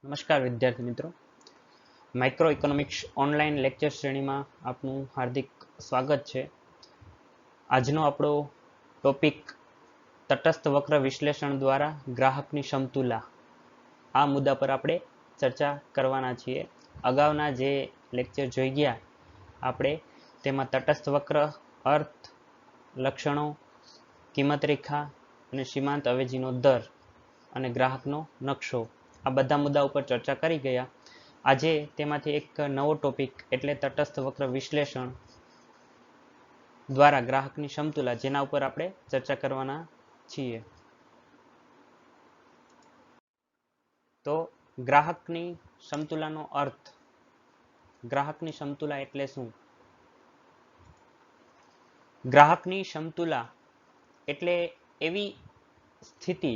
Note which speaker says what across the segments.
Speaker 1: નમસ્કાર વિદ્યાર્થી મિત્રો, માઇક્રો ઇકોનોમિક્સ ઓનલાઈન લેક્ચર શ્રેણીમાં આપનું હાર્દિક સ્વાગત છે. આજનો આપણો ટોપિક તટસ્થ વક્ર વિશ્લેષણ દ્વારા ગ્રાહકની સમતુલા, આ મુદ્દા પર આપણે ચર્ચા કરવાના છીએ. અગાઉના જે લેક્ચર જોઈ ગયા આપણે તેમાં તટસ્થ વક્ર, અર્થ, લક્ષણો, કિંમત રેખા અને સીમાંત અવેજીનો દર અને ગ્રાહકનો નકશો, આ બધા મુદ્દા ઉપર ચર્ચા કરી ગયા. આજે તેમાંથી એક નવો ટોપિક એટલે તટસ્થ વક્ર વિશ્લેષણ દ્વારા ગ્રાહકની સમતુલા, જેના ઉપર આપણે ચર્ચા કરવાના છીએ. તો ગ્રાહકની સમતુલાનો અર્થ, ગ્રાહકની સમતુલા એટલે શું? ગ્રાહકની સમતુલા એટલે એવી સ્થિતિ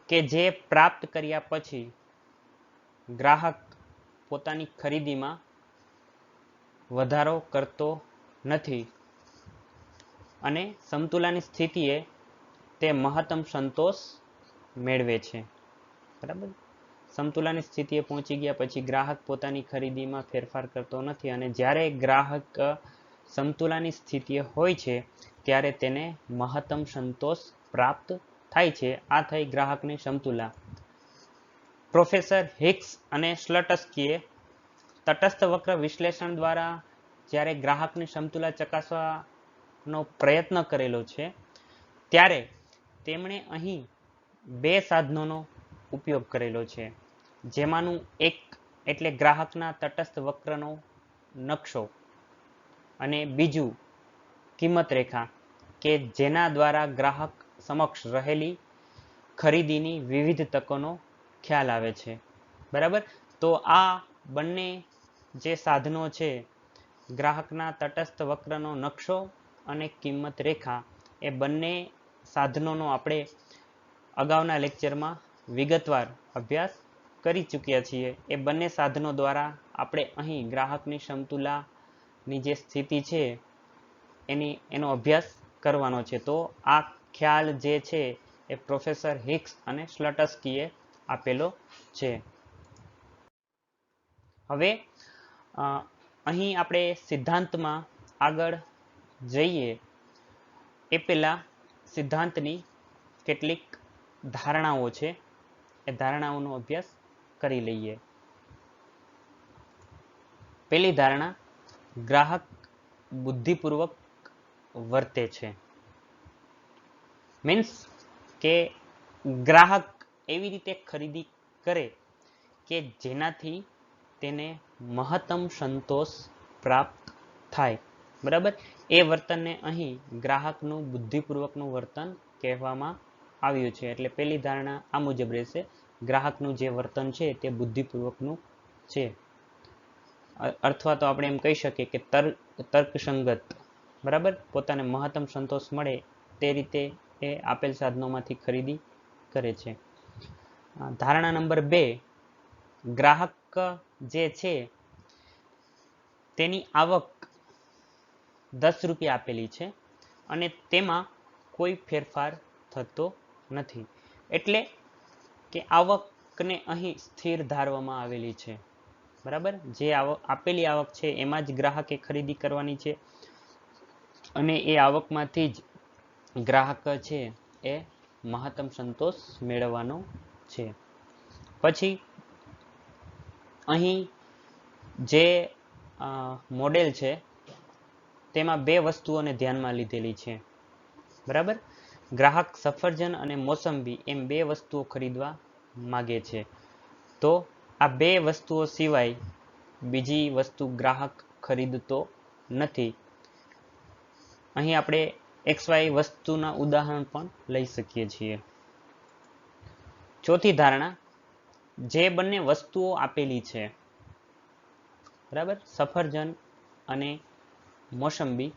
Speaker 1: કે જે પ્રાપ્ત કર્યા પછી ગ્રાહક પોતાની ખરીદીમાં વધારો કરતો નથી અને સમતુલાની સ્થિતિએ તે મહત્તમ સંતોષ મેળવે છે. બરાબર, સમતુલાની સ્થિતિએ પહોંચી ગયા પછી ગ્રાહક પોતાની ખરીદીમાં ફેરફાર કરતો નથી અને જ્યારે ગ્રાહક સમતુલાની સ્થિતિએ હોય છે ત્યારે તેને મહત્તમ સંતોષ પ્રાપ્ત થાય છે. આ થઈ ગ્રાહકની સમતુલા. પ્રોફેસર હિક્સ અને સ્લટસ્કીએ તટસ્થ વક્ર વિશ્લેષણ દ્વારા જ્યારે ગ્રાહકની સમતુલા ચકાસવાનો પ્રયત્ન કરેલો છે ત્યારે તેમણે અહીં બે સાધનોનો ઉપયોગ કરેલો છે, જેમાંનું એક એટલે ગ્રાહકના તટસ્થ વક્રનો નકશો અને બીજું કિંમત રેખા, કે જેના દ્વારા ગ્રાહક સમક્ષ રહેલી ખરીદીની વિવિધ તકોનો ખ્યાલ આવે છે. બરાબર, તો આ બંને જે સાધનો છે, ગ્રાહકના તટસ્થ વક્રનો નકશો અને કિંમત રેખા, એ બંને સાધનોનો આપણે અગાઉના લેક્ચરમાં વિગતવાર અભ્યાસ કરી ચૂક્યા છીએ. એ બંને સાધનો દ્વારા આપણે અહીં ગ્રાહકની સમતુલાની જે સ્થિતિ છે એનો અભ્યાસ કરવાનો છે. તો આ ખ્યાલ જે છે એ પ્રોફેસર હિક્સ અને સ્લટસ્કીએ આપેલો છે. હવે અહીં આપણે સિદ્ધાંતમાં આગળ જઈએ એ પહેલા સિદ્ધાંતની કેટલીક ધારણાઓ છે, એ ધારણાઓનો અભ્યાસ કરી લઈએ. પહેલી ધારણા, ગ્રાહક બુદ્ધિપૂર્વક વર્તે છે. મીન્સ કે ગ્રાહક એવી રીતે ખરીદી કરે કે જેનાથી તેને મહત્તમ સંતોષ પ્રાપ્ત થાય. બરાબર, એ વર્તનને અહીં ગ્રાહકનું બુદ્ધિપૂર્વકનું વર્તન કહેવામાં આવ્યું છે. એટલે પહેલી ધારણા આ મુજબ રહેશે, ગ્રાહકનું જે વર્તન છે તે બુદ્ધિપૂર્વકનું છે, અથવા તો આપણે એમ કહી શકીએ કે તર્કસંગત. બરાબર, પોતાને મહત્તમ સંતોષ મળે તે રીતે એ આપેલ સાધનોમાંથી ખરીદી કરે છે. ધારણા નંબર 2, ગ્રાહક જે છે તેની આવક 10 રૂપિયા આપેલી છે અને તેમાં કોઈ ફેરફાર થતો નથી. એટલે કે આવકને અહીં સ્થિર ધારવામાં આવેલી છે. બરાબર, જે આપેલી આવક છે એમાં જ ગ્રાહકે ખરીદી કરવાની છે અને એ આવકમાંથી જ ગ્રાહક છે એ મહત્તમ સંતોષ મેળવવાનો છે. પછી અહીં જે મોડેલ છે તેમાં બે વસ્તુઓને ધ્યાનમાં લીધેલી છે. બરાબર, ગ્રાહક સફરજન અને મોસંબી એમ બે વસ્તુઓ ખરીદવા માગે છે. તો આ બે વસ્તુઓ સિવાય બીજી વસ્તુ ગ્રાહક ખરીદતો નથી. અહીં આપણે XY વસ્તુના ઉદાહરણ પણ લઈ શકીએ છીએ. ચોથી ધારણા, જે બંને વસ્તુઓ આપેલી છે, બરાબર, સફરજન અને મોસંબી,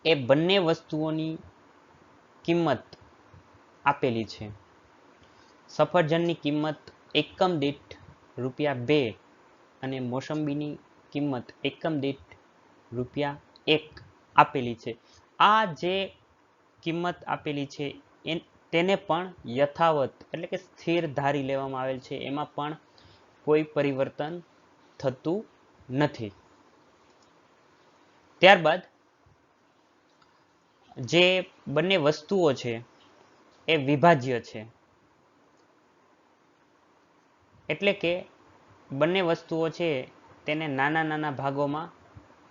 Speaker 1: એ બંને વસ્તુઓની કિંમત આપેલી છે. સફરજનની કિંમત એકમ દીઠ ₹2 અને મોસંબીની કિંમત એકમ દીઠ ₹1 આપેલી છે. આ જે કિંમત આપેલી છે તેને પણ યથાવત એટલે કે સ્થિર ધારી લેવામાં આવેલ છે, એમાં પણ કોઈ પરિવર્તન થતું નથી. ત્યારબાદ જે બંને વસ્તુઓ છે એ વિભાજ્ય છે, એટલે કે બંને વસ્તુઓ છે તેને નાના નાના ભાગોમાં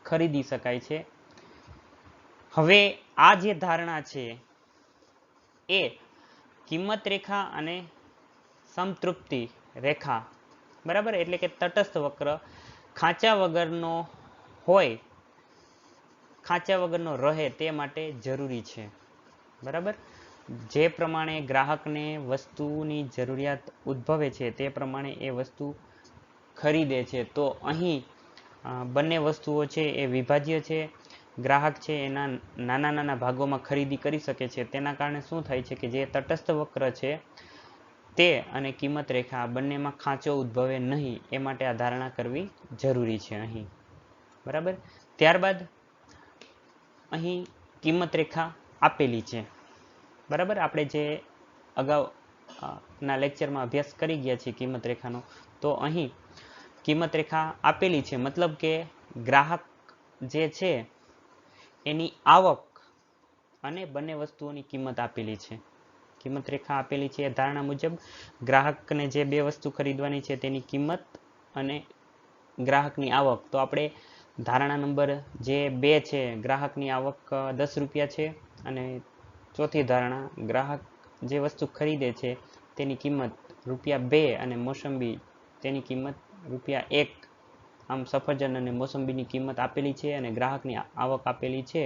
Speaker 1: ખરીદી શકાય છે. હવે આ જે ધારણા છે એ કિંમત રેખા અને સમતૃપ્તિ રેખા, બરાબર, એટલે કે તટસ્થ વક્ર ખાંચા વગરનો હોય, ખાંચા વગરનો રહે તે માટે જરૂરી છે. બરાબર, જે પ્રમાણે ગ્રાહકને વસ્તુની જરૂરિયાત ઉદ્ભવે છે તે પ્રમાણે એ વસ્તુ ખરીદે છે. તો અહીં બંને વસ્તુઓ છે એ વિભાજ્ય છે. ગ્રાહક છે એના નાના નાના ભાગોમાં ખરીદી કરી શકે છે. તેના કારણે શું થાય છે કે જે તટસ્થ વક્ર છે તે અને કિંમત રેખા બંનેમાં ખાંચો ઉદ્ભવે નહીં, એ માટે આ ધારણા કરવી જરૂરી છે અહીં. બરાબર, ત્યારબાદ અહીં કિંમત રેખા આપેલી છે. બરાબર, આપણે જે અગાઉ ના લેક્ચરમાં અભ્યાસ કરી ગયા છીએ કિંમત રેખાનો, તો અહીં કિંમત રેખા આપેલી છે, મતલબ કે ગ્રાહક જે છે એની આવક અને બંને વસ્તુઓની કિંમત આપેલી છે. કિંમત રેખા આપેલી છે એ ધારણા મુજબ ગ્રાહકને જે બે વસ્તુ ખરીદવાની છે તેની કિંમત અને ગ્રાહકની આવક. તો આપણે ધારણા નંબર જે 2 છે, ગ્રાહકની આવક 10 રૂપિયા છે, અને ચોથી ધારણા ગ્રાહક જે વસ્તુ ખરીદે છે તેની કિંમત ₹2 અને મોસંબી તેની કિંમત ₹1. આમ સફરજન અને મોસંબીની કિંમત આપેલી છે અને ગ્રાહકની આવક આપેલી છે,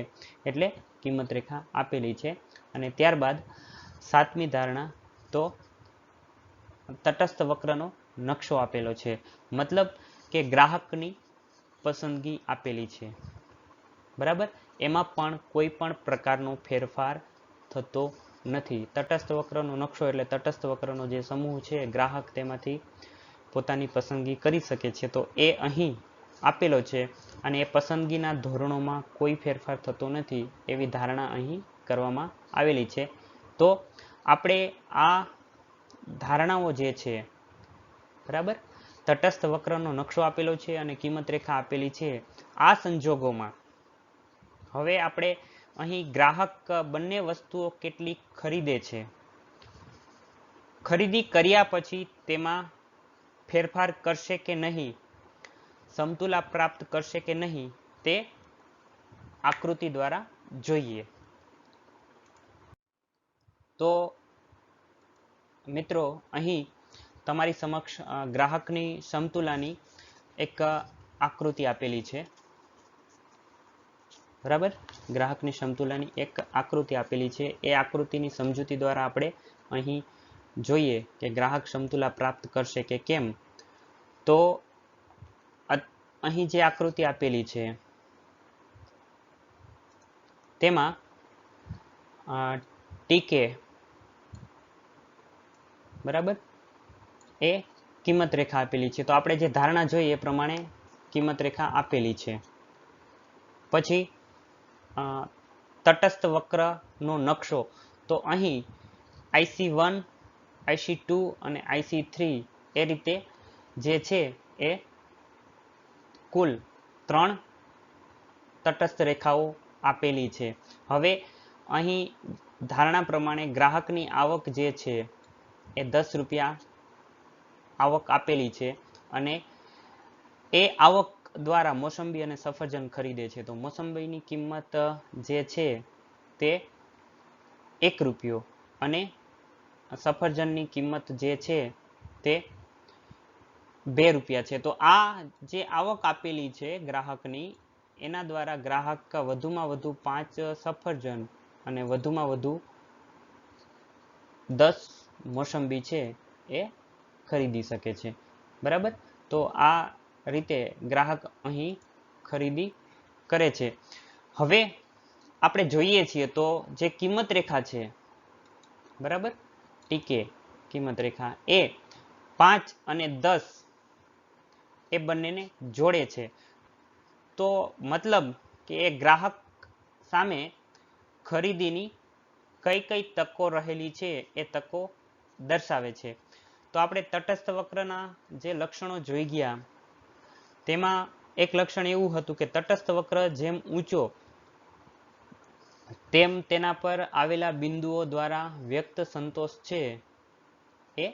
Speaker 1: એટલે કિંમત રેખા આપેલી છે. અને ત્યારબાદ 7મી ધારણા, તો તટસ્થ વક્રનો નકશો આપેલો છે, મતલબ કે ગ્રાહકની પસંદગી આપેલી છે. બરાબર, એમાં પણ કોઈ પણ પ્રકારનો ફેરફાર થતો નથી. તટસ્થ વક્રનો નકશો એટલે તટસ્થ વક્રનો જે સમૂહ છે, ગ્રાહક તેમાંથી પોતાની પસંદગી કરી શકે છે. તો એ અહીં આપેલો છે અને એ પસંદગીના ધોરણોમાં કોઈ ફેરફાર થતો નથી, એવી ધારણા અહીં કરવામાં આવેલી છે. તો આપણે આ ધારણાઓ જે છે, બરાબર, તટસ્થ વક્રનો નકશો આપેલો છે અને કિંમત રેખા આપેલી છે. આ સંજોગોમાં હવે આપણે અહીં ગ્રાહક બંને વસ્તુઓ કેટલી ખરીદે છે, ખરીદી કર્યા પછી તેમાં ફેરફાર કરશે કે નહીં, સમતુલા પ્રાપ્ત કરશે કે નહીં, તે આકૃતિ દ્વારા જોઈએ. તો મિત્રો, અહીં તમારી સમક્ષ ગ્રાહકની સમતુલાની એક આકૃતિ આપેલી છે. બરાબર, ગ્રાહકની સમતુલાની એક આકૃતિ આપેલી છે. એ આકૃતિની સમજૂતી દ્વારા આપણે અહીં જોઈએ કે ગ્રાહક સમતુલા પ્રાપ્ત કરશે કે કેમ. તો અહીં જે આકૃતિ આપેલી છે તેમાં ટીકે, બરાબર, એ કિંમત રેખા આપેલી છે. તો આપણે જે ધારણા જોઈએ એ પ્રમાણે કિંમત રેખા આપેલી છે. પછી તટસ્થ વક્રનો નકશો, તો અહીં IC1, IC2 અને IC3 એ રીતે જે છે એ કુલ 3 તટસ્થ રેખાઓ આપેલી છે. હવે અહીં ધારણા પ્રમાણે ગ્રાહકની આવક જે છે એ 10 રૂપિયા આવક આપેલી છે, અને એ આવક દ્વારા મોસંબી અને સફરજન ખરીદે છે. તો મોસંબીની કિંમત જે છે તે ₹1 અને સફરજનની કિંમત જે છે તે ₹2 છે. તો આ જે આવક આપેલી છે ગ્રાહકની, એના દ્વારા ગ્રાહક વધુમાં વધુ 5 સફરજન અને વધુમાં વધુ 10 મોસંબી છે એ ખરીદી શકે છે. બરાબર, તો આ રીતે ગ્રાહક અહીં ખરીદી કરે છે. હવે આપણે જોઈએ છીએ તો જે કિંમત રેખા છે, બરાબર, ટીકે કિંમત રેખા, એ 5 અને 10 એ બંનેને જોડે છે. તો મતલબ કે એ ગ્રાહક સામે કઈ કઈ તકો રહેલી છે એ તકો દર્શાવે છે. તો આપણે તટસ્થ વક્રના જે લક્ષણો જોઈ ગયા તેમાં એક લક્ષણ એવું હતું કે તટસ્થ વક્ર જેમ ઊંચો તેમ તેના પર આવેલા બિંદુઓ દ્વારા વ્યક્ત સંતોષ છે એ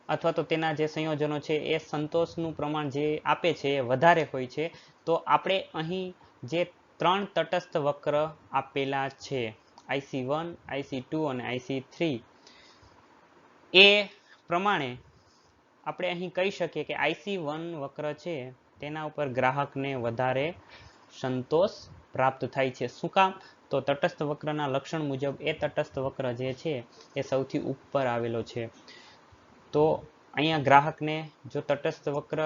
Speaker 1: અથવા તો તેના જે સંયોજનો છે એ સંતોષનું પ્રમાણ જે આપે છે એ વધારે હોય છે. તો આપણે અહીં જે 3 તટસ્થ વક્ર આપેલા છે IC1, IC2 અને IC3 એ પ્રમાણે આપણે અહીં કહી શકીએ કે IC1 વક્ર છે તેના ઉપર ગ્રાહકને વધારે સંતોષ પ્રાપ્ત થાય છે. શું કામ? તો તટસ્થ વક્રના લક્ષણ મુજબ એ તટસ્થ વક્ર જે છે એ સૌથી ઉપર આવેલો છે. તો અહીંયા ગ્રાહકને જો તટસ્થ વક્ર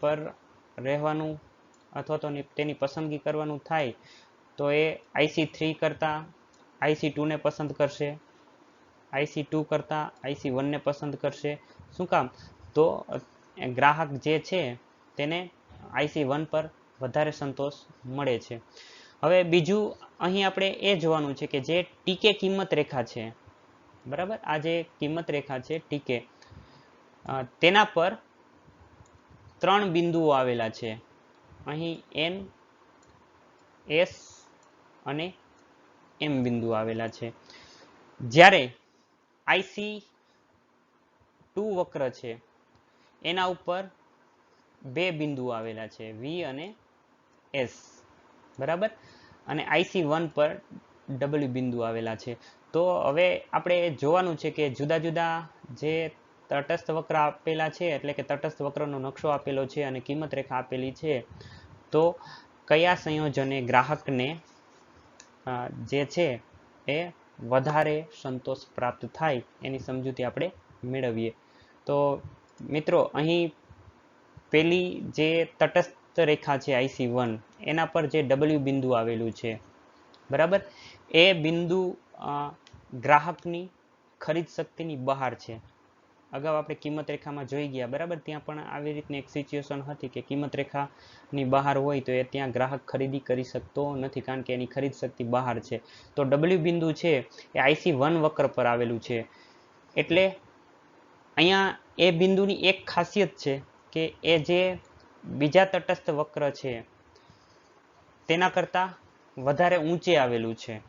Speaker 1: પર રહેવાનું અથવા તો તેની પસંદગી કરવાનું થાય તો એ IC3 કરતાં IC2 ને પસંદ કરશે, IC2 કરતાં IC1 ને પસંદ કરશે. શું કામ? તો ગ્રાહક જે છે તેને IC1 પર વધારે સંતોષ મળે છે. હવે બીજું અહીં આપણે એ જોવાનું છે કે જે ટીકે કિંમત રેખા છે, બરાબર, આ જે કિંમત રેખા છે ટીકે, તેના પર 3 બિંદુઓ આવેલા છે. અહીં N, S અને M બિંદુ આવેલા છે. જ્યારે IC2 વક્ર છે એના ઉપર 2 બિંદુ આવેલા છે V અને S, બરાબર, અને IC1 પર W બિંદુ આવેલા છે. તો હવે આપણે જોવાનું છે કે જુદા જુદા જે તટસ્થ વક્ર આપેલા છે એટલે કે તટસ્થ વક્રનો નકશો આપેલો છે અને કિંમત રેખા આપેલી છે, તો કયા સંયોજને ગ્રાહકને જે છે એ વધારે સંતોષ પ્રાપ્ત થાય એની સમજૂતી આપણે મેળવીએ. તો મિત્રો અહીં પેલી જે તટસ્થ રેખા છે IC1 એના પર જે W બિંદુ આવેલું છે, બરાબર, એ બિંદુ ગ્રાહકની ખરીદ શક્તિની બહાર છે. અગાઉ આપણે કિંમત રેખામાં જોઈ ગયા, બરાબર, ત્યાં પણ આવી રીતની એક સિચ્યુએશન હતી કે કિંમત રેખાની બહાર હોય તો એ ત્યાં ગ્રાહક ખરીદી કરી શકતો નથી કારણ કે એની ખરીદ શક્તિ બહાર છે. તો W બિંદુ છે એ IC1 વક્ર પર આવેલું છે. એટલે અહીંયા એ બિંદુની એક ખાસિયત છે કે એ જે બીજા તટસ્થ વક્ર છે તેના કરતાં વધારે ઊંચે આવેલું છે,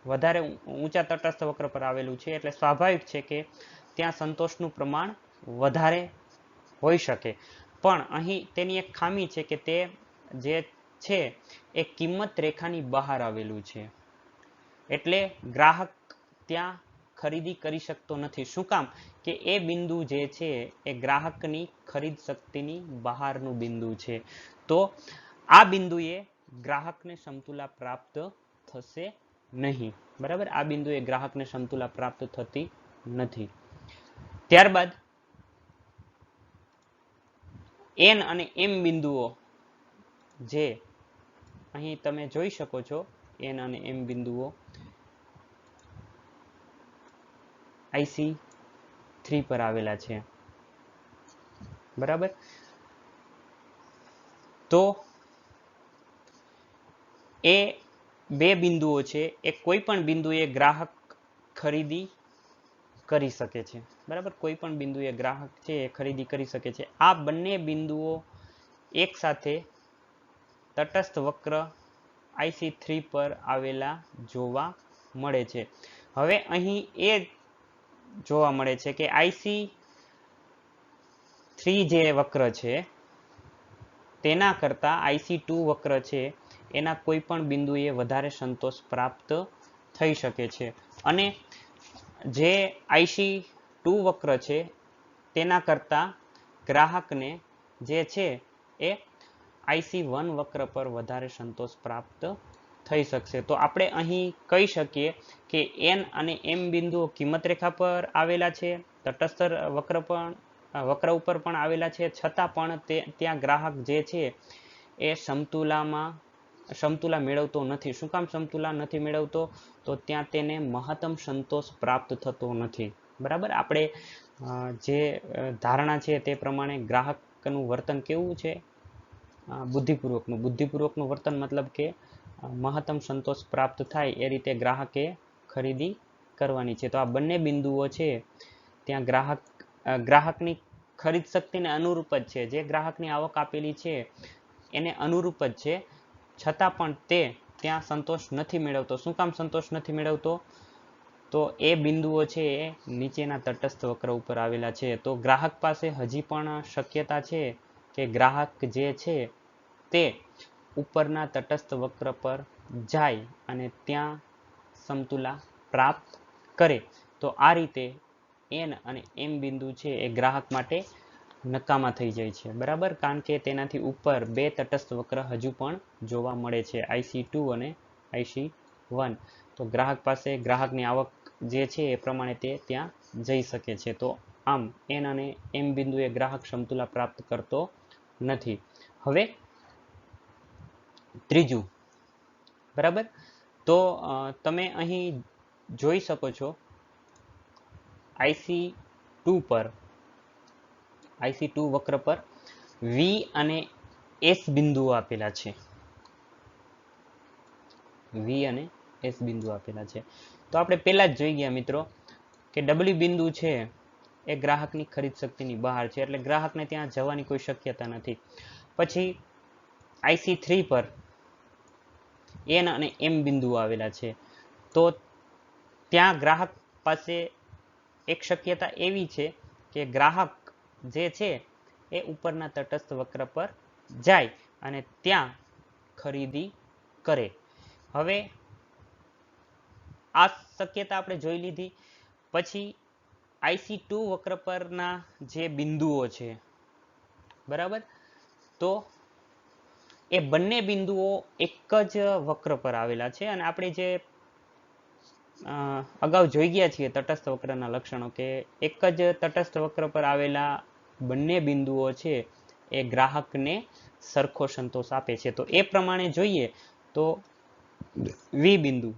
Speaker 1: વધારે ઊંચા તટસ્થ વક્ર પર આવેલું છે. એટલે સ્વાભાવિક છે કે ત્યાં સંતોષનું પ્રમાણ વધારે હોઈ શકે. પણ અહીં તેની એક ખામી છે કે તે જે છે એ કિંમત રેખાની બહાર આવેલું છે. એટલે ગ્રાહક ત્યાં ખરીદી કરી શકતો નથી. શું કામ? કે એ બિંદુ જે છે એ ગ્રાહકની ખરીદ શક્તિની બહારનું બિંદુ છે. તો આ બિંદુએ ગ્રાહકને સમતુલા પ્રાપ્ત થશે નહીં, બરાબર, આ બિંદુએ ગ્રાહકને સમતુલા પ્રાપ્ત થતી નથી. ત્યારબાદ N અને M બિંદુઓ જે અહીં તમે જોઈ શકો છો, N અને M બિંદુઓ IC3 પર આવેલા છે, બરાબર. તો એ 2 બિંદુઓ છે એ કોઈ પણ બિંદુએ ગ્રાહક ખરીદી કરી શકે છે, બરાબર, કોઈ પણ બિંદુએ ગ્રાહક છે એ ખરીદી કરી શકે છે. આ બંને બિંદુઓ એક સાથે તટસ્થ વક્ર IC3 પર આવેલા જોવા મળે છે. હવે અહીં એ જોવા મળે છે કે IC3 જે વક્ર છે તેના કરતાં IC2 વક્ર છે એના કોઈ પણ બિંદુએ વધારે સંતોષ પ્રાપ્ત થઈ શકે છે. અને જે IC2 વક્ર છે તેના કરતાં ગ્રાહકને જે છે એ IC1 વક્ર પર વધારે સંતોષ પ્રાપ્ત થઈ શકશે. તો આપણે અહીં કહી શકીએ કે N અને M બિંદુઓ કિંમત રેખા પર આવેલા છે, તટસ્થ વક્ર ઉપર પણ આવેલા છે, છતાં પણ ત્યાં ગ્રાહક જે છે એ સમતુલા મેળવતો નથી. શું કામ સમતુલા નથી મેળવતો? તો ત્યાં તેને મહત્તમ સંતોષ પ્રાપ્ત થતો નથી, બરાબર. આપણે જે ધારણા છે તે પ્રમાણે ગ્રાહકનું વર્તન કેવું છે? બુદ્ધિપૂર્વકનું વર્તન, મતલબ કે મહત્તમ સંતોષ પ્રાપ્ત થાય એ રીતે ગ્રાહકે ખરીદી કરવાની છે. તો આ બંને બિંદુઓ છે ત્યાં ગ્રાહકની ખરીદ શક્તિને અનુરૂપ જ છે. જે ગ્રાહકની આવક આપેલી છે એને અનુરૂપ જ છે, છતાં પણ તે ત્યાં સંતોષ નથી મેળવતો. શું કામ સંતોષ નથી મેળવતો? તો એ બિંદુઓ છે એ નીચેના તટસ્થ વક્ર ઉપર આવેલા છે. તો ગ્રાહક પાસે હજી પણ શક્યતા છે કે ગ્રાહક જે છે તે ઉપરના તટસ્થ વક્ર પર જાય અને ત્યાં સમતુલા પ્રાપ્ત કરે. તો આ રીતે એન અને એમ બિંદુ છે એ ગ્રાહક માટે નકામા થઈ જાય છે. બરાબર, કારણ કે તેનાથી ઉપર બે તટસ્થ વક્ર હજુ પણ જોવા મળે છે, IC2 અને IC1. તો ગ્રાહક પાસે ગ્રાહકની આવક જે છે એ પ્રમાણે તે ત્યાં જઈ શકે છે. તો આમ એન અને એમ બિંદુ એ ગ્રાહક સમતુલા પ્રાપ્ત કરતો નથી. હવે ત્રીજું, બરાબર, તો તમે અહીં જોઈ શકો છો IC2 વક્ર પર V અને S બિંદુઓ આપેલા છે. V અને S બિંદુ આપેલા છે. તો આપણે પહેલા જ જોઈ ગયા મિત્રો કે W બિંદુ છે એ ગ્રાહકની ખરીદ શક્તિની બહાર છે, એટલે ગ્રાહકને ત્યાં જવાની કોઈ શક્યતા નથી. પછી IC3 પર N અને M બિંદુઓ આવેલા છે. તો ત્યાં ગ્રાહક પાસે એક શક્યતા એવી છે કે ગ્રાહક જે છે એ ઉપરના તટસ્થ વક્ર પર જાય અને ત્યાં ખરીદી કરે. હવે આ શક્યતા આપણે જોઈ લીધી. પછી IC2 વક્ર પરના જે બિંદુઓ છે, બરાબર, તો એ બંને બિંદુઓ એક જ વક્ર પર આવેલા છે અને આપણે જે અગાઉ જોઈ ગયા છીએ તટસ્થ વક્રના લક્ષણો કે એક જ તટસ્થ વક્ર પર આવેલા બંને બિંદુઓ છે એ ગ્રાહકને સરખો સંતોષ આપે છે. તો એ પ્રમાણે જોઈએ તો V બિંદુ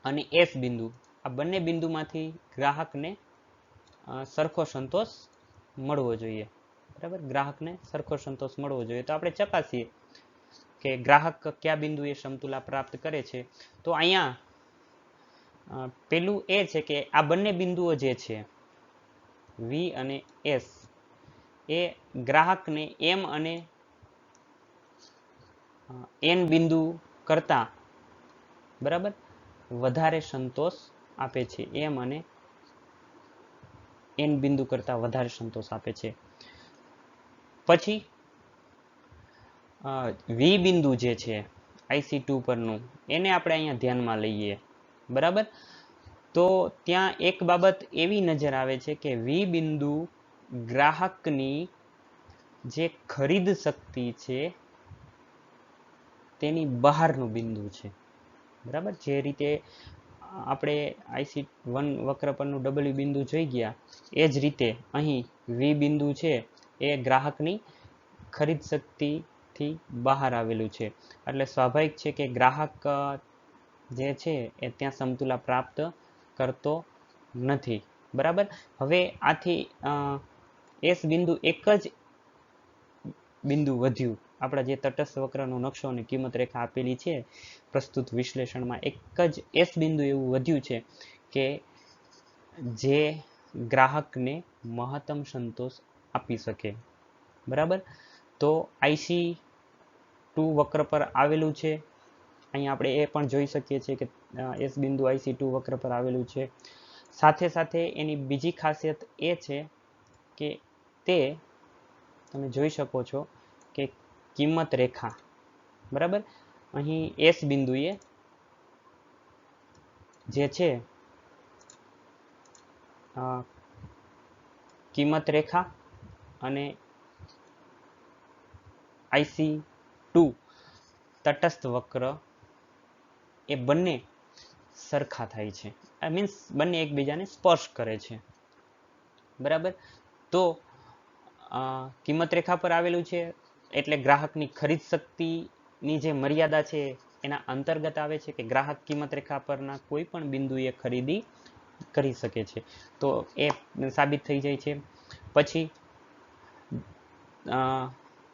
Speaker 1: અને S બિંદુ આ બંને બિંદુમાંથી ગ્રાહકને સરખો સંતોષ મળવો જોઈએ. બરાબર, ગ્રાહકને સરખો સંતોષ મળવો જોઈએ. તો આપણે ચકાસીએ કે ગ્રાહક કયા બિંદુએ સમતુલા પ્રાપ્ત કરે છે. તો અહીંયા પેલું એ છે કે આ બંને બિંદુઓ જે છે V અને S એ ગ્રાહકને M અને N બિંદુ કરતા, બરાબર, વધારે સંતોષ આપે છે. M અને N બિંદુ કરતા વધારે સંતોષ આપે છે. પછી V બિંદુ જે છે IC2 પરનું એને આપણે અહીંયા ધ્યાનમાં લઈએ. બરાબર, તો ત્યાં એક બાબત એવી નજર આવે છે કે V બિંદુ ગ્રાહકની જે ખરીદ શક્તિ છે તેની બહારનું બિંદુ છે. બરાબર, જે રીતે આપણે IC1 વક્ર પરનું W બિંદુ જોઈ ગયા એ જ રીતે અહીં V બિંદુ છે એ ગ્રાહકની ખરીદ શક્તિથી બહાર આવેલું છે. એટલે સ્વાભાવિક છે કે ગ્રાહક જે છે એ ત્યાં સમતુલા પ્રાપ્ત કરતો નથી. બરાબર, હવે આથી S બિંદુ એક જ બિંદુ વધ્યું. આપણા જે તટસ્થ વક્રનો નકશો અને કિંમત રેખા આપેલી છે પ્રસ્તુત વિશ્લેષણમાં, એક જ S બિંદુ એવું વધ્યું છે કે જે ગ્રાહકને મહત્તમ સંતોષ આપી શકે. બરાબર, તો IC2 વક્ર પર આવેલું છે. અહીંયા આપણે એ પણ જોઈ શકીએ છીએ કે S બિંદુ IC2 વક્ર પર આવેલું છે. સાથે સાથે એની બીજી ખાસિયત એ છે કે તે તમે જોઈ શકો છો કે કિંમત રેખા, બરાબર, અહીં S બિંદુએ જે છે કિંમત રેખા અને IC2 તટસ્થ વક્ર એ બંને સરખા થાય છે. મીન્સ બંને એકબીજાને સ્પર્શ કરે છે. બરાબર, તો કિંમત રેખા પર આવેલું છે એટલે ગ્રાહકની ખરીદ શક્તિની જે મર્યાદા છે એના અંતર્ગત આવે છે કે ગ્રાહક કિંમત રેખા પરના કોઈ પણ બિંદુએ ખરીદી કરી શકે છે. તો એ સાબિત થઈ જાય છે. પછી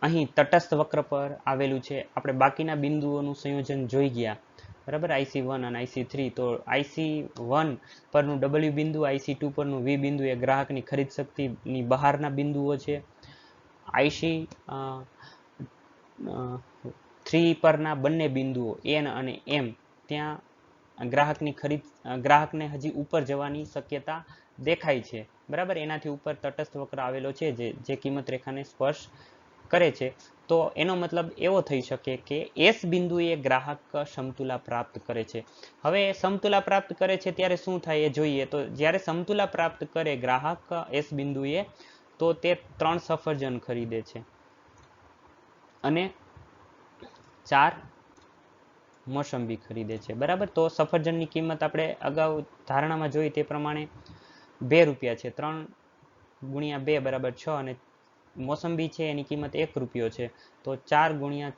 Speaker 1: અહીં તટસ્થ વક્ર પર આવેલું છે. આપણે બાકીના બિંદુઓનું સંયોજન જોઈ ગયા બરાબર, IC1 અને IC3. તો IC1 પરનું W બિંદુ, IC2 પરનું V બિંદુ એ ગ્રાહકની ખરીદ શક્તિની બહારના બિંદુઓ છે. IC3 પરના બંને બિંદુઓ N અને M ત્યાં ગ્રાહકને હજી ઉપર જવાની શક્યતા દેખાય છે. બરાબર, એનાથી ઉપર તટસ્થ વક્ર આવેલો છે જે કિંમત રેખાને સ્પર્શ કરે છે. તો એનો મતલબ એવો થઈ શકે કે S બિંદુએ ગ્રાહક સમતુલા પ્રાપ્ત કરે છે. હવે સમતુલા પ્રાપ્ત કરે છે ત્યારે શું થાય એ જોઈએ. તો જ્યારે સમતુલા પ્રાપ્ત કરે ગ્રાહક S બિંદુએ, તો તે 3 સફરજન ખરીદે છે અને 4 મોસંબી ખરીદે છે. બરાબર, તો સફરજનની કિંમત આપણે અગાઉ ધારણામાં જોઈ તે પ્રમાણે 2 રૂપિયા છે. 3 ગુણ્યા 2 બરાબર 6 અને મોસંબી છે એની કિંમત 1 રૂપિયો છે. તો 4 ગુણ્યા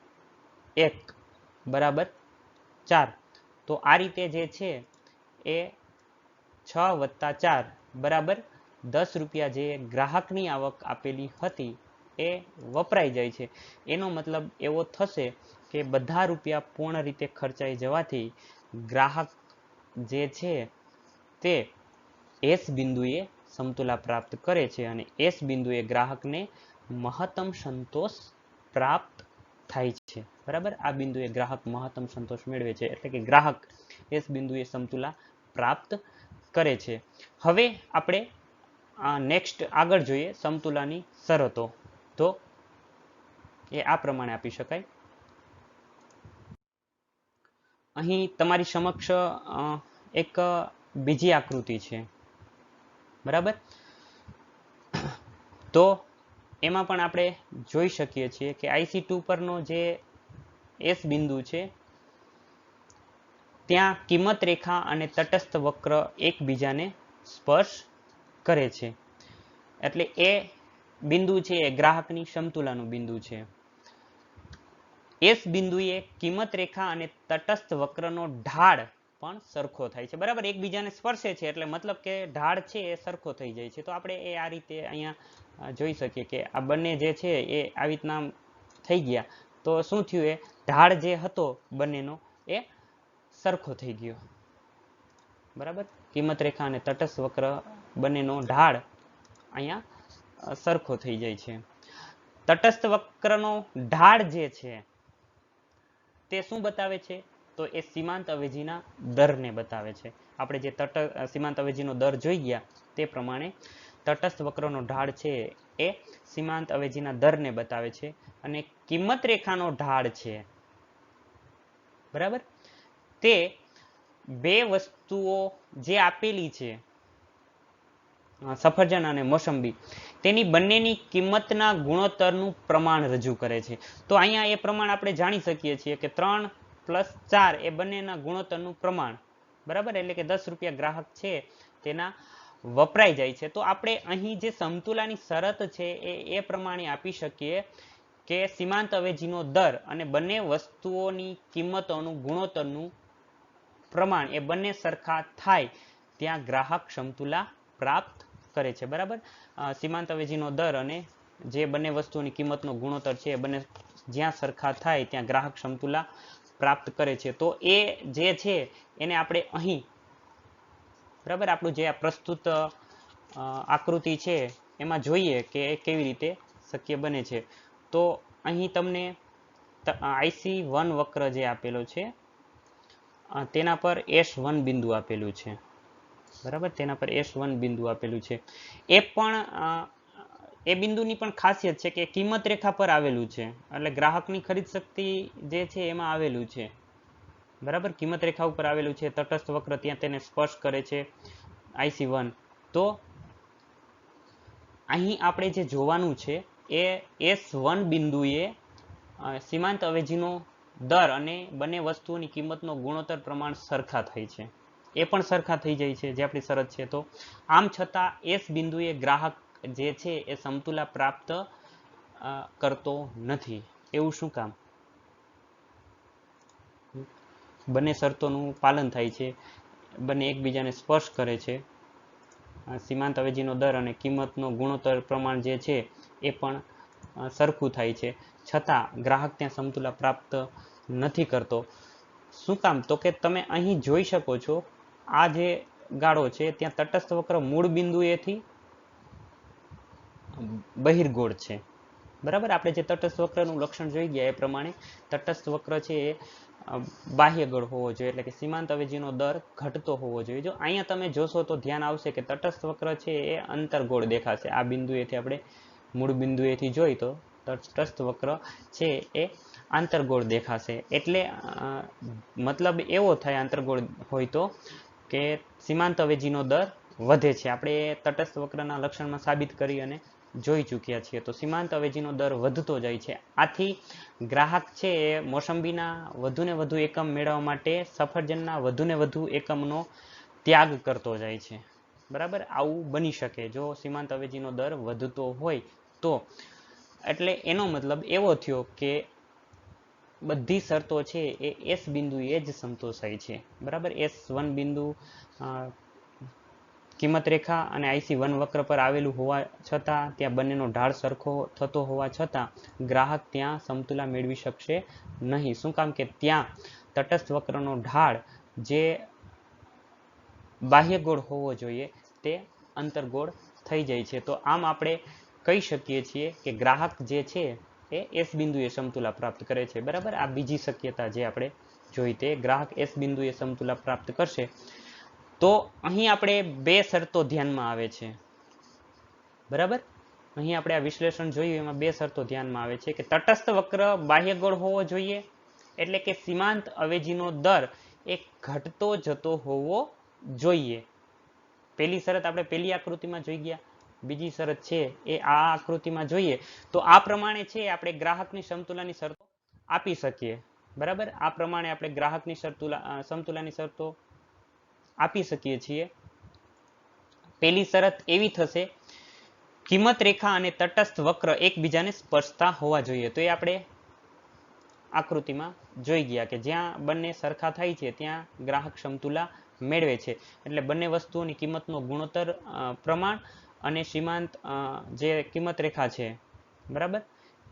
Speaker 1: 1 બરાબર 4. તો આ રીતે જે છે એ 6 વત્તા 4 બરાબર 10 રૂપિયા જે ગ્રાહકની આવક આપેલી હતી એ વપરાઈ જાય છે. એનો મતલબ એવો થશે કે બધા રૂપિયા પૂર્ણ રીતે ખર્ચાઈ જવાથી ગ્રાહક જે છે તે S બિંદુએ સમતુલા પ્રાપ્ત કરે છે અને S બિંદુએ ગ્રાહકને મહત્તમ સંતોષ પ્રાપ્ત થાય છે. બરાબર, આ બિંદુએ ગ્રાહક મહત્તમ સંતોષ મેળવે છે, એટલે કે ગ્રાહક S બિંદુએ સમતુલા પ્રાપ્ત કરે છે. હવે આપણે નેક્સ્ટ આગળ જોઈએ સમતુલાની શરતો. તો એ આ પ્રમાણે આપી શકાય. અહીં તમારી સમક્ષ એક બીજી આકૃતિ છે. બરાબર, તો એમાં પણ આપણે જોઈ શકીએ છીએ કે IC2 પરનો જે S બિંદુ છે ત્યાં કિંમત રેખા અને તટસ્થ વક્ર એકબીજાને સ્પર્શ કરે છે. એટલે એ બિંદુ છે એ ગ્રાહકની સમતુલાનું બિંદુ છે. S બિંદુએ કિંમત રેખા અને તટસ્થ વક્રનો ઢાળ પણ સરખો થાય છે. બરાબર, એકબીજાને સ્પર્શે છે એટલે મતલબ કે ઢાળ છે એ સરખો થઈ જાય છે. તો આપણે એ આ રીતે અહીંયા જોઈ શકીએ કે આ બંને જે છે એ આવી રીતના થઈ ગયા. તો શું થયું, એ ઢાળ જે હતો બંનેનો એ સરખો થઈ ગયો. બરાબર, કિંમત રેખા અને તટસ્થ વક્ર બંનેનો ઢાળ અહીંયા સરખો થઈ જાય છે. તટસ્થ વક્રનો ઢાળ જે છે તે શું બતાવે છે? તો એ સીમાંત અવેજીના દરને બતાવે છે. આપણે જે સીમાંત અવેજીનો દર જોઈ ગયા તે પ્રમાણે તટસ્થ વક્રનો ઢાળ છે એ સીમાંત અવેજીના દરને બતાવે છે અને કિંમત રેખાનો ઢાળ છે બરાબર તે બે વસ્તુઓ જે આપેલી છે સફરજન અને મોસંબી તેની બંનેની કિંમતના ગુણોત્તરનું પ્રમાણ રજૂ કરે છે. તો અહીંયા એ પ્રમાણ આપણે જાણી શકીએ છીએ કે 3 + 4 એ બંનેના ગુણોત્તરનું પ્રમાણ બરાબર, એટલે કે 10 રૂપિયા ગ્રાહક છે તેના વપરાઈ જાય છે. તો આપણે અહીં જે સમતુલાની શરત છે એ પ્રમાણે આપી શકીએ કે સીમાંત અવેજીનો દર અને બંને વસ્તુઓની કિંમતોનું ગુણોત્તરનું પ્રમાણ એ બંને સરખા થાય ત્યાં ગ્રાહક સમતુલા પ્રાપ્ત કરે છે. બરાબર, સીમાંત અવેજીનો દર અને જે બંને વસ્તુઓની કિંમતનો ગુણોત્તર છે એ બંને જ્યાં સરખા થાય ત્યાં ગ્રાહક સમતુલા પ્રાપ્ત કરે છે. તો એ જે છે એને આપણે અહીં બરાબર આપણું જે આ પ્રસ્તુત આકૃતિ છે એમાં જોઈએ કે કેવી રીતે શક્ય બને છે. તો અહીં તમને IC1 વક્ર જે આપેલો છે તેના પર S1 બિંદુ આપેલું છે. બરાબર, તેના પર S1 બિંદુ આપેલું છે. એ પણ એ બિંદુની પણ ખાસિયત છે કે કિંમત રેખા પર આવેલું છે, એટલે ગ્રાહકની ખરીદ શક્તિ જે છે એમાં આવેલું છે. બરાબર, કિંમત રેખા ઉપર આવેલું છે, તટસ્થ વક્ર ત્યાં તેને સ્પર્શ કરે છે IC1. તો અહીં આપણે જે જોવાનું છે એ S1 બિંદુએ સીમાંત અવેજીનો દર અને બંને વસ્તુઓની કિંમતનો ગુણોત્તર પ્રમાણ સરખા થાય છે. એ પણ સરખા થઈ જાય છે જે આપણી શરત છે. તો આમ છતાં S બિંદુએ ગ્રાહક જે છે એ સમતુલા પ્રાપ્ત કરતો નથી. એવું શું કામ? બંને શરતોનું પાલન થાય છે, બંને એકબીજાને સ્પર્શ કરે છે, સીમાંત અવેજીનો દર અને કિંમતનો ગુણોત્તર પ્રમાણ જે છે એ પણ સરખું થાય છે, છતાં ગ્રાહક ત્યાં સમતુલા પ્રાપ્ત નથી કરતો. શું કામ? તો કે તમે અહીં જોઈ શકો છો આ જે ગાળો છે ત્યાં તટસ્થ વક્ર મૂળ બિંદુએથી બહિર્ગોળ છે, બરાબર. આપણે જે તટસ્થ વક્રનું લક્ષણ જોઈ ગયા એ પ્રમાણે તટસ્થ વક્ર છે એ બાહ્ય ગોળ હોવો જોઈએ, એટલે કે સીમાંત અવેજીનો દર ઘટતો હોવો જોઈએ. જો અહીંયા તમે જોશો તો ધ્યાન આવશે કે તટસ્થ વક્ર છે એ અંતરગોળ દેખાશે. આ બિંદુએથી આપણે મૂળ બિંદુએથી જોઈ તો તટસ્થ વક્ર છે એ આંતરગોળ દેખાશે. એટલે મતલબ એવો થાય આંતરગોળ હોય તો કે સીમાંત અવેજીનો દર વધે છે. આપણે તટસ્થ વક્રના લક્ષણમાં સાબિત કરી અને જોઈ ચૂક્યા છીએ. તો સીમાંત અવેજીનો દર વધતો જાય છે. આથી ગ્રાહક છે એ મોસંબીના વધુને વધુ એકમ મેળવવા માટે સફરજનના વધુને વધુ એકમનો ત્યાગ કરતો જાય છે, બરાબર. આવું બની શકે જો સીમાંત અવેજીનો દર વધતો હોય તો. એટલે એનો મતલબ એવો થયો કે બધી શરતો છે એ એસ બિંદુએ જ સંતોષાય છે, બરાબર. S1 બિંદુ કિંમત રેખા અને IC1 વક્ર પર આવેલું હોવા છતાં, ત્યાં બંનેનો ઢાળ સરખો થતો હોવા છતાં ગ્રાહક ત્યાં સમતુલા મેળવી શકશે નહીં. શું કામ? કે ત્યાં તટસ્થ વક્રનો ઢાળ જે બાહ્ય ગોળ હોવો જોઈએ તે અંતરગોળ થઈ જાય છે. તો આમ આપણે કહી શકીએ છીએ કે ગ્રાહક જે છે એ એસ બિંદુએ સમતુલા પ્રાપ્ત કરે છે, બરાબર. આ બીજી શક્યતા જે આપણે જોઈ તે ગ્રાહક એસ બિંદુએ સમતુલા પ્રાપ્ત કરશે. તો અહીં આપણે બે શરતો ધ્યાનમાં આવે છે, બરાબર. અહીં આપણે આ વિશ્લેષણ જોયું એમાં બે શરતો ધ્યાનમાં આવે છે કે તટસ્થ વક્ર બાહ્ય ગોળ હોવો જોઈએ, એટલે કે સીમાંત અવેજીનો દર એ ઘટતો જતો હોવો જોઈએ. પહેલી શરત આપણે પહેલી આકૃતિમાં જોઈ ગયા. બીજી શરત છે એ આ આકૃતિમાં જોઈએ તો આ પ્રમાણે છે આપણે ગ્રાહકની સમતુલાની શરતો આપી શકીએ, બરાબર. આ પ્રમાણે આપણે ગ્રાહકની સમતુલાની શરતો આપી શકીએ છીએ. પહેલી શરત એવી થશે, કિંમત રેખા અને તટસ્થ વક્ર એકબીજાને સ્પર્શતા હોવા જોઈએ. તો એ આપણે આકૃતિમાં જોઈ ગયા કે જ્યાં બંને સરખા થાય છે ત્યાં ગ્રાહક સમતુલા મેળવે છે. એટલે બંને વસ્તુઓની કિંમતનો ગુણોત્તર પ્રમાણ અને સીમાંત જે કિંમત રેખા છે, બરાબર,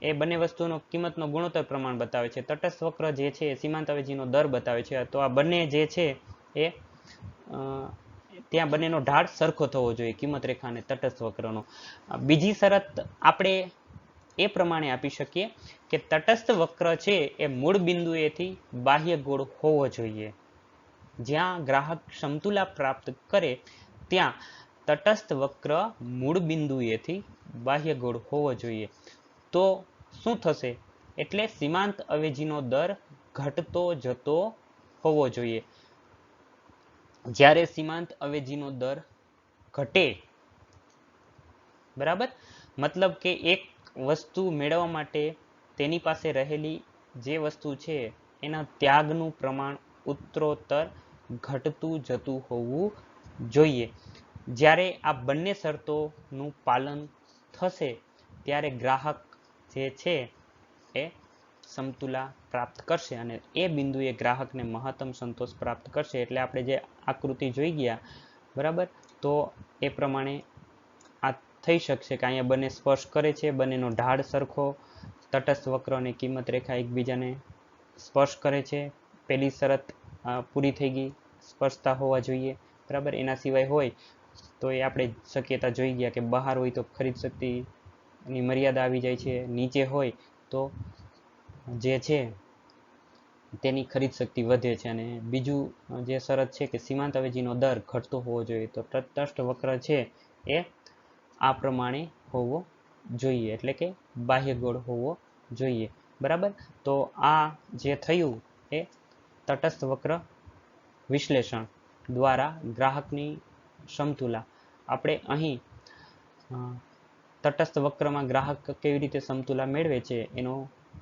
Speaker 1: એ બંને વસ્તુઓનો કિંમતનો ગુણોત્તર પ્રમાણ બતાવે છે. તટસ્થ વક્ર જે છે એ સીમાંત અવેજીનો દર બતાવે છે. તો આ બંને જે છે એ ત્યાં બંનેનો ઢાળ સરખો થવો જોઈએ, કિંમત રેખા અને તટસ્થ વક્રનો. બીજી શરત આપણે એ પ્રમાણે આપી શકીએ કે તટસ્થ વક્ર છે એ મૂળ બિંદુએથી બાહ્ય ગોળ હોવો જોઈએ. જ્યાં ગ્રાહક સમતુલા પ્રાપ્ત કરે ત્યાં તટસ્થ વક્ર મૂળ બિંદુએથી બાહ્ય ગોળ હોવો જોઈએ. તો શું થશે? એટલે સીમાંત અવેજીનો દર ઘટતો જતો હોવો જોઈએ. જ્યારે સીમાંત અવેજીનો દર ઘટે, બરાબર, મતલબ કે એક વસ્તુ મેળવવા માટે તેની પાસે રહેલી જે વસ્તુ છે એના ત્યાગનું પ્રમાણ ઉત્તરોત્તર ઘટતું જતું હોવું જોઈએ. જ્યારે આ બંને શરતોનું પાલન થશે ત્યારે ગ્રાહક જે છે એ સમતુલા પ્રાપ્ત કરશે અને એ બિંદુએ ગ્રાહકને મહત્તમ સંતોષ પ્રાપ્ત કરશે. એટલે આપણે જે આકૃતિ જોઈ ગયા, બરાબર, તો એ પ્રમાણે આ થઈ શકશે કે અહીંયા બંને સ્પર્શ કરે છે, બંનેનો ઢાળ સરખો, તટસ્થ વક્ર અને કિંમત રેખા એકબીજાને સ્પર્શ કરે છે. પહેલી શરત પૂરી થઈ ગઈ, સ્પર્શતા હોવા જોઈએ, બરાબર. એના સિવાય હોય તો એ આપણે શક્યતા જોઈ ગયા કે બહાર હોય તો ખરીદ શક્તિની મર્યાદા આવી જાય છે, નીચે હોય તો જે છે તેની ખરીદ શક્તિ વધે છે. અને બીજું જે શરત છે કે સીમાંત અવેજીનો દર ઘટતો હોવો જોઈએ. તો તટસ્થ વક્ર છે એ આ પ્રમાણે હોવો જોઈએ, એટલે કે બાહ્ય ગોળ હોવો જોઈએ, બરાબર. તો આ જે થયું એ તટસ્થ વક્ર વિશ્લેષણ દ્વારા ગ્રાહકની સમતુલા આપણે અહીં તટસ્થ વક્રમાં ગ્રાહક કેવી રીતે સમતુલા મેળવે છે એનો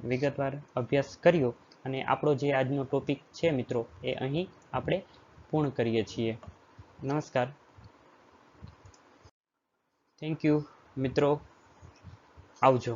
Speaker 1: વિગતવાર અભ્યાસ કર્યો. અને આપણો જે આજનો ટોપિક છે મિત્રો એ અહીં આપણે પૂર્ણ કરીએ છીએ. નમસ્કાર. થેન્ક યુ મિત્રો. આવજો.